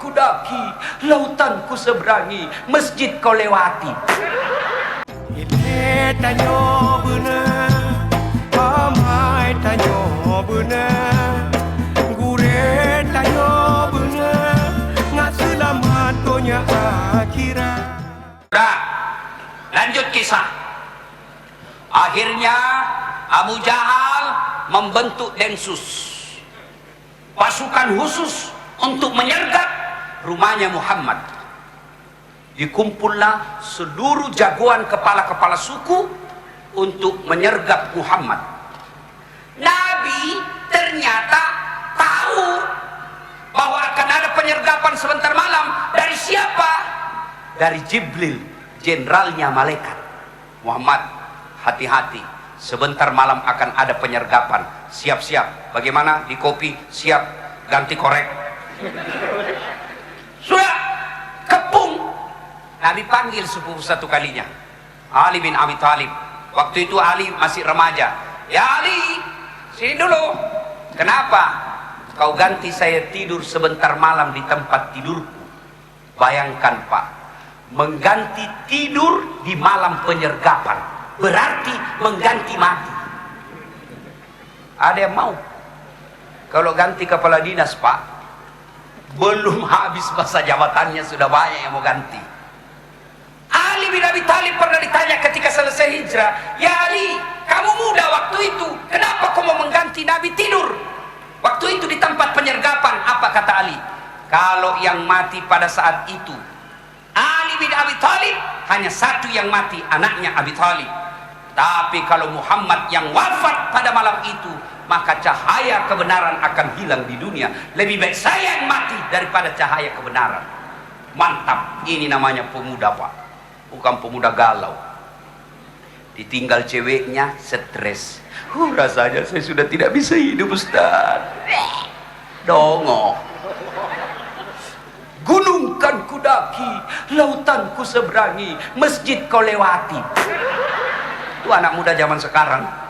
ku daki, lautan ku seberangi, masjid kau lewati. Ile tanyo bener, amai tanyo bener, gure tanyo bener, nggak selamat dunia akhirat. Udah, lanjut kisah. Akhirnya Abu Jahal membentuk Densus, pasukan khusus untuk menyergap rumahnya Muhammad. Dikumpullah seluruh jagoan kepala-kepala suku untuk menyergap Muhammad. Nabi ternyata tahu bahwa akan ada penyergapan sebentar malam. Dari siapa? Dari Jibril, jenderalnya malaikat. Muhammad, hati-hati, sebentar malam akan ada penyergapan. Siap-siap. Bagaimana? Di kopi? Siap. Ganti korek. Sudah kepung. Nabi panggil sepupu satu kalinya, Ali bin Abi Thalib. Waktu itu Ali masih remaja. Ya Ali, sini dulu. Kenapa kau ganti saya tidur sebentar malam di tempat tidurku? Bayangkan Pak, mengganti tidur di malam penyergapan berarti mengganti mati. Ada yang mau? Kalau ganti kepala dinas Pak, belum habis masa jabatannya sudah banyak yang mau ganti. Ali bin Abi Thalib pernah ditanya ketika selesai hijrah, ya Ali, kamu muda waktu itu, kenapa kau mau mengganti Nabi tidur waktu itu di tempat penyergapan? Apa kata Ali? Kalau yang mati pada saat itu Ali bin Abi Thalib, hanya satu yang mati, anaknya Abi Thalib. Tapi kalau Muhammad yang wafat pada malam itu, maka cahaya kebenaran akan hilang di dunia. Lebih baik saya yang mati daripada cahaya kebenaran. Mantap, ini namanya pemuda Pak, bukan pemuda galau. Ditinggal ceweknya stres. Rasanya saya sudah tidak bisa hidup Ustaz. Dongo. Gunung kan ku daki, lautan ku seberangi, masjid kau lewati. Itu anak muda zaman sekarang.